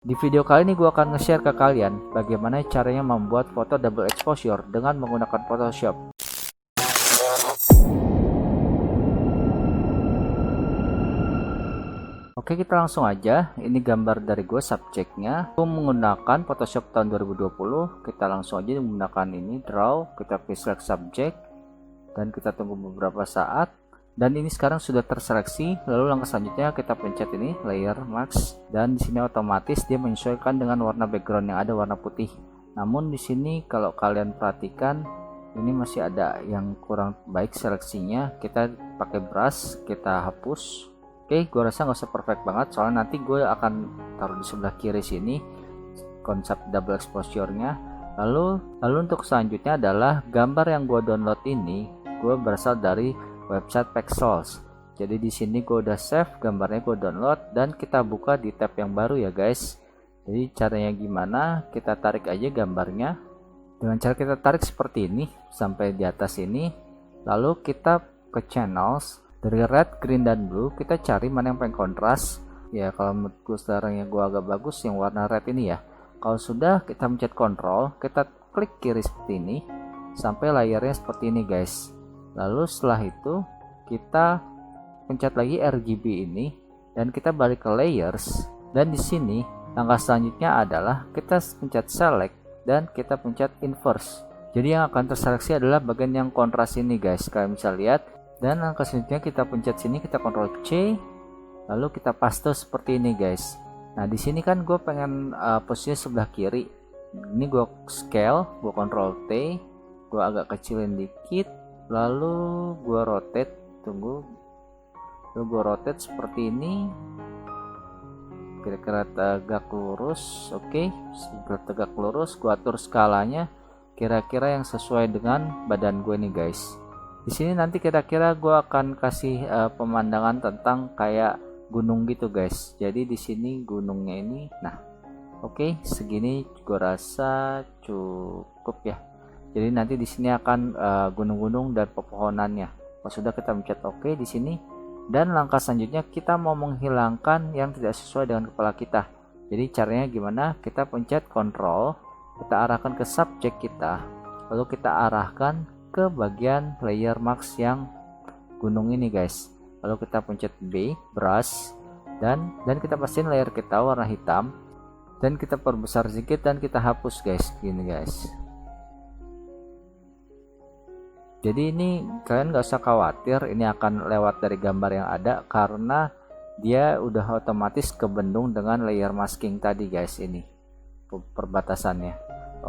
Di video kali ini gue akan nge-share ke kalian bagaimana caranya membuat foto double exposure dengan menggunakan Photoshop. Oke, kita langsung aja. Ini gambar dari gue, subjeknya. Gue menggunakan Photoshop tahun 2020. Kita langsung aja menggunakan ini, draw. Kita pilih select subject dan kita tunggu beberapa saat. Dan ini sekarang sudah terseleksi. Lalu langkah selanjutnya kita pencet ini layer mask, dan di sini otomatis dia menyesuaikan dengan warna background yang ada warna putih. Namun di sini kalau kalian perhatikan ini masih ada yang kurang baik seleksinya. Kita pakai brush, kita hapus. Oke, gue rasa nggak usah perfect banget, soalnya nanti gue akan taruh di sebelah kiri sini konsep double exposure-nya. Lalu untuk selanjutnya adalah gambar yang gue download ini, gue berasal dari website Pexels. Jadi di sini gue udah save gambarnya, gue download, dan kita buka di tab yang baru ya guys. Jadi caranya gimana? Kita tarik aja gambarnya dengan cara kita tarik seperti ini sampai di atas ini. Lalu kita ke channels, dari red, green, dan blue kita cari mana yang paling kontras. Ya kalau menurut gue sekarang yang gue agak bagus yang warna red ini ya. Kalau sudah, kita mencet control, kita klik kiri seperti ini sampai layarnya seperti ini guys. Lalu setelah itu kita pencet lagi RGB ini dan kita balik ke layers, dan di sini langkah selanjutnya adalah kita pencet select dan kita pencet inverse. Jadi yang akan terseleksi adalah bagian yang kontras ini guys, kalian bisa lihat. Dan langkah selanjutnya kita pencet sini, kita Ctrl C, lalu kita paste seperti ini guys. Nah di sini kan gue pengen posisinya sebelah kiri. Ini gue scale, gue Ctrl T, gue agak kecilin dikit. Lalu gua rotate, lalu gua rotate seperti ini, kira-kira tegak lurus. Oke, tegak lurus. Gua atur skalanya kira-kira yang sesuai dengan badan gue nih guys. Di sini nanti kira-kira gua akan kasih pemandangan tentang kayak gunung gitu guys. Jadi di sini gunungnya ini, nah oke, segini gua rasa cukup ya. Jadi nanti di sini akan gunung-gunung dan pepohonannya. Pas sudah, kita mencet OK di sini. Dan langkah selanjutnya kita mau menghilangkan yang tidak sesuai dengan kepala kita. Jadi caranya gimana? Kita pencet Ctrl, kita arahkan ke subjek kita, lalu kita arahkan ke bagian layer mask yang gunung ini guys. Lalu kita pencet B, brush, dan kita pastiin layer kita warna hitam. Dan kita perbesar sedikit dan kita hapus guys, gini guys. Jadi ini kalian gak usah khawatir ini akan lewat dari gambar yang ada, karena dia udah otomatis kebendung dengan layer masking tadi guys, ini perbatasannya.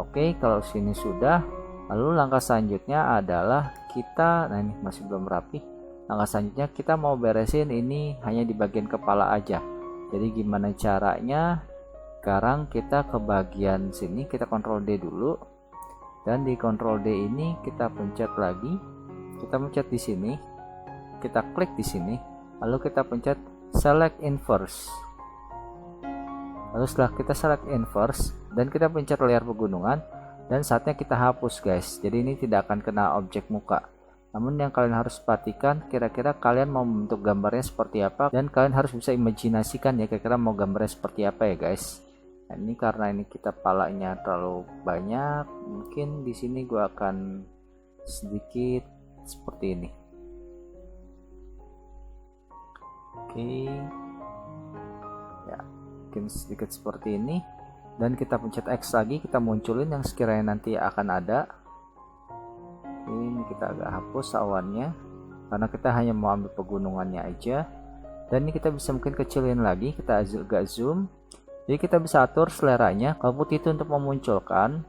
Oke, kalau sini sudah, lalu langkah selanjutnya adalah kita, nah ini masih belum rapi. Langkah selanjutnya kita mau beresin ini hanya di bagian kepala aja. Jadi gimana caranya? Sekarang kita ke bagian sini, kita Ctrl D dulu. Dan di Ctrl D ini kita pencet lagi, kita pencet di sini, kita klik di sini, lalu kita pencet select inverse. Lalu setelah kita select inverse dan kita pencet layar pegunungan, dan saatnya kita hapus guys. Jadi ini tidak akan kena objek muka. Namun yang kalian harus perhatikan, kira-kira kalian mau membentuk gambarnya seperti apa, dan kalian harus bisa imajinasikan ya kira-kira mau gambarnya seperti apa ya guys. Nah, ini karena ini kita palanya terlalu banyak, mungkin di sini gua akan sedikit seperti ini. Oke, ya mungkin sedikit seperti ini, dan kita pencet X lagi, kita munculin yang sekiranya nanti akan ada. Ini kita agak hapus awannya karena kita hanya mau ambil pegunungannya aja. Dan ini kita bisa mungkin kecilin lagi, kita agak zoom. Jadi kita bisa atur seleranya. Kalau putih itu untuk memunculkan,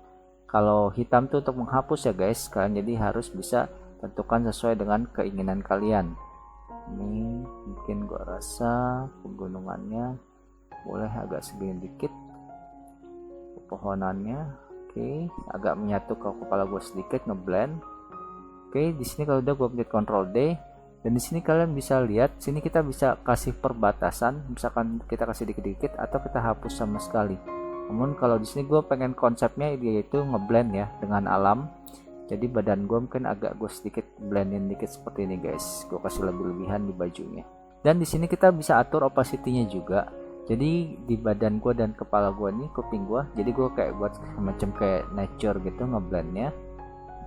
kalau hitam itu untuk menghapus ya guys. Kalian jadi harus bisa tentukan sesuai dengan keinginan kalian. Ini mungkin gua rasa pegunungannya boleh agak segini dikit, pepohonannya. Oke, agak menyatu ke kepala gue sedikit, ngeblend. Oke, di sini kalau udah gue pencet Ctrl D. Dan di sini kalian bisa lihat, sini kita bisa kasih perbatasan, misalkan kita kasih dikit-dikit atau kita hapus sama sekali. Namun kalau di sini gue pengen konsepnya yaitu ngeblend ya dengan alam. Jadi badan gue mungkin agak gue sedikit blendin dikit seperti ini guys. Gue kasih lebih-lebihan di bajunya. Dan di sini kita bisa atur opacity-nya juga. Jadi di badan gue dan kepala gue nih, kuping gue, jadi gue kayak buat semacam kayak nature gitu ngeblendnya.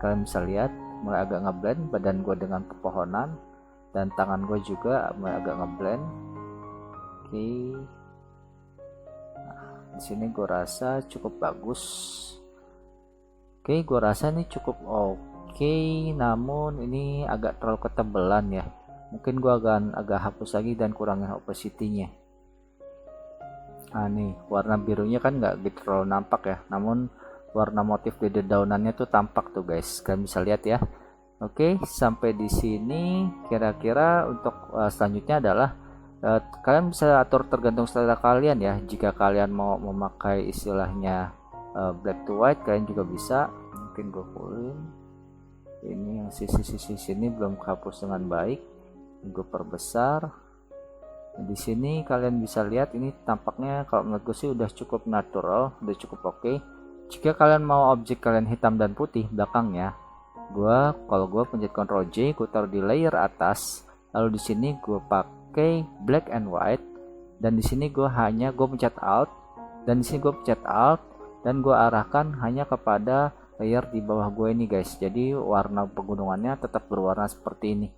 Kalian bisa lihat mulai agak ngeblend badan gue dengan pepohonan, dan tangan gue juga mulai agak ngeblend. Oke, di sini gue rasa cukup bagus. Oke, gue rasa ini cukup oke, namun ini agak terlalu ketebalan ya. Mungkin gue akan agak hapus lagi dan kurangin opacity-nya. Nah nih, warna birunya kan nggak gitu terlalu nampak ya, namun warna motif di daunannya tuh tampak tuh guys. Kalian bisa lihat ya. Oke, sampai di sini kira-kira untuk selanjutnya adalah kalian bisa atur tergantung selera kalian ya. Jika kalian mau memakai istilahnya black to white, kalian juga bisa. Mungkin gue fullin. Ini yang sisi-sisi sini belum kehapus dengan baik, gue perbesar. Di sini kalian bisa lihat ini tampaknya kalau menurut gue sih udah cukup natural, udah cukup oke. Jika kalian mau objek kalian hitam dan putih belakangnya, kalau gue pencet Ctrl J, gue taruh di layer atas. Lalu di sini gue pakai black and white, dan di sini gue pencet Alt, dan di sini gue pencet Alt, dan gue arahkan hanya kepada layer di bawah gue ini guys. Jadi warna pegunungannya tetap berwarna seperti ini.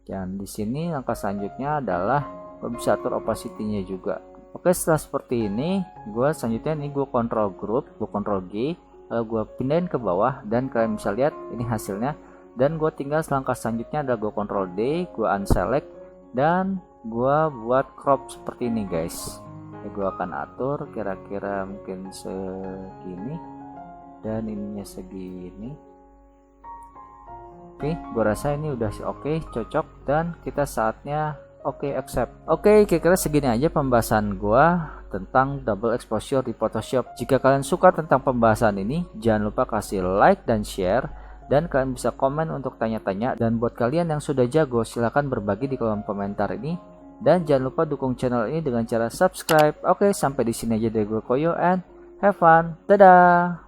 Dan di sini langkah selanjutnya adalah gue bisa atur opacity-nya juga. Oke, setelah seperti ini, selanjutnya nih gue control group, gue control G, lalu gue pindahin ke bawah, dan kalian bisa lihat ini hasilnya. Dan gue tinggal langkah selanjutnya adalah gue control D, gue unselect, dan gue buat crop seperti ini guys. Gue akan atur kira-kira mungkin segini, dan ininya segini. Oke, gue rasa ini udah oke, cocok, dan kita saatnya accept. Oke, kira-kira segini aja pembahasan gua tentang double exposure di Photoshop. Jika kalian suka tentang pembahasan ini, jangan lupa kasih like dan share, dan kalian bisa komen untuk tanya-tanya. Dan buat kalian yang sudah jago, silahkan berbagi di kolom komentar ini, dan jangan lupa dukung channel ini dengan cara subscribe. Oke, sampai di sini aja dari gue Koyo, and have fun. Dadah.